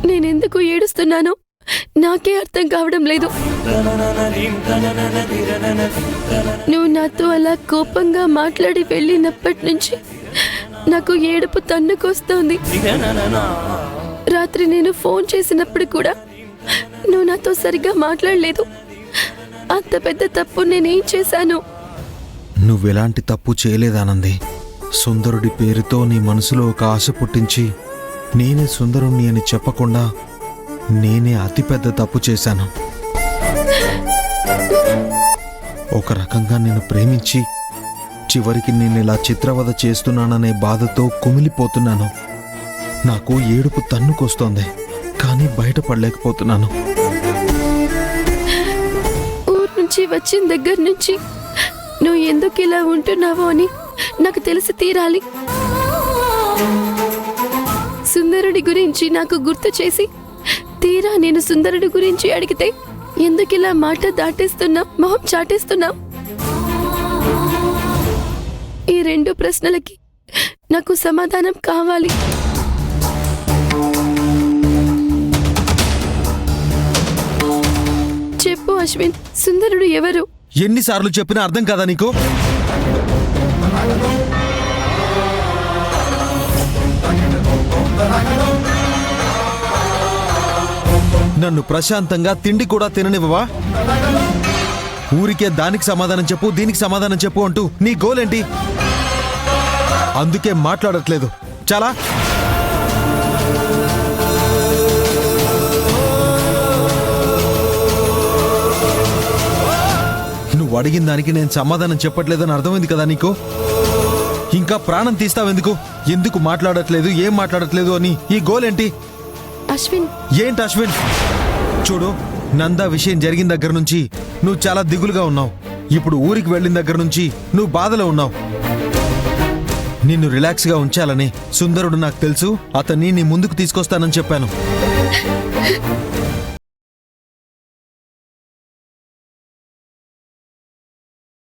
నేనెందుకు ఏడుస్తున్నానో నాకే అర్థం కావడం లేదు. నువ్వు నాతో అలా కోపంగా మాట్లాడి వెళ్ళినప్పటి నుంచి నాకు ఏడుపు తన్నుకొస్తోంది. రాత్రి నేను ఫోన్ చేసినప్పుడు కూడా నువ్వు నాతో సరిగ్గా మాట్లాడలేదు. అంత పెద్ద తప్పు నేనేం చేశాను? నువ్వెలాంటి తప్పు చేయలేదానంది. సుందరుడి పేరుతో నీ మనసులో ఒక ఆశ పుట్టించి నేనే సుందరుణ్ణి అని చెప్పకుండా నేనే అతిపెద్ద తప్పు చేశాను. ఒక రకంగా నేను ప్రేమించి చివరికి నేనిలా చిత్రవద చేస్తున్నాననే బాధతో కుమిలిపోతున్నాను. నాకు ఏడుపు తన్నుకొస్తోంది, కానీ బయటపడలేకపోతున్నాను. ఊరు నుంచి వచ్చిన దగ్గర నుంచి నువ్వు ఎందుకు ఇలా ఉంటున్నావో అని నాకు తెలిసి తీరాలి. సుందరుడి గురించి నాకు గుర్తు చేసి తీరా నేను సుందరుడి గురించి అడిగితే ఎందుకు ఇలా మాట దాటేస్తున్నా, మొహం చాటేస్తున్నా? ఈ 2 ప్రశ్నలకి నాకు సమాధానం కావాలి. చెప్పు అశ్విన్, సుందరుడు ఎవరు? ఎన్నిసార్లు చెప్పినా అర్థం కాదా నీకు? నన్ను ప్రశాంతంగా తిండి కూడా తిననివ్వవా? ఊరికే దానికి సమాధానం చెప్పు, దీనికి సమాధానం చెప్పు అంటూ నీ గోలేంటి? అందుకే మాట్లాడట్లేదు. చాలా నువ్వు అడిగిన దానికి నేను సమాధానం చెప్పట్లేదని అర్థమైంది కదా నీకు? ఇంకా ప్రాణం తీస్తావెందుకు? ఎందుకు మాట్లాడట్లేదు, ఏం మాట్లాడట్లేదు అని ఈ గోలేంటి? అశ్విన్, ఏంటి అశ్విన్? చూడు, నందా విషయం జరిగిన దగ్గర నుంచి నువ్వు చాలా దిగులుగా ఉన్నావు. ఇప్పుడు ఊరికి వెళ్ళిన దగ్గర నుంచి నువ్వు బాధలో ఉన్నావు. నిన్ను రిలాక్స్గా ఉంచాలని సుందరుడు నాకు తెలుసు, అతన్ని నీ ముందుకు తీసుకొస్తానని చెప్పాను.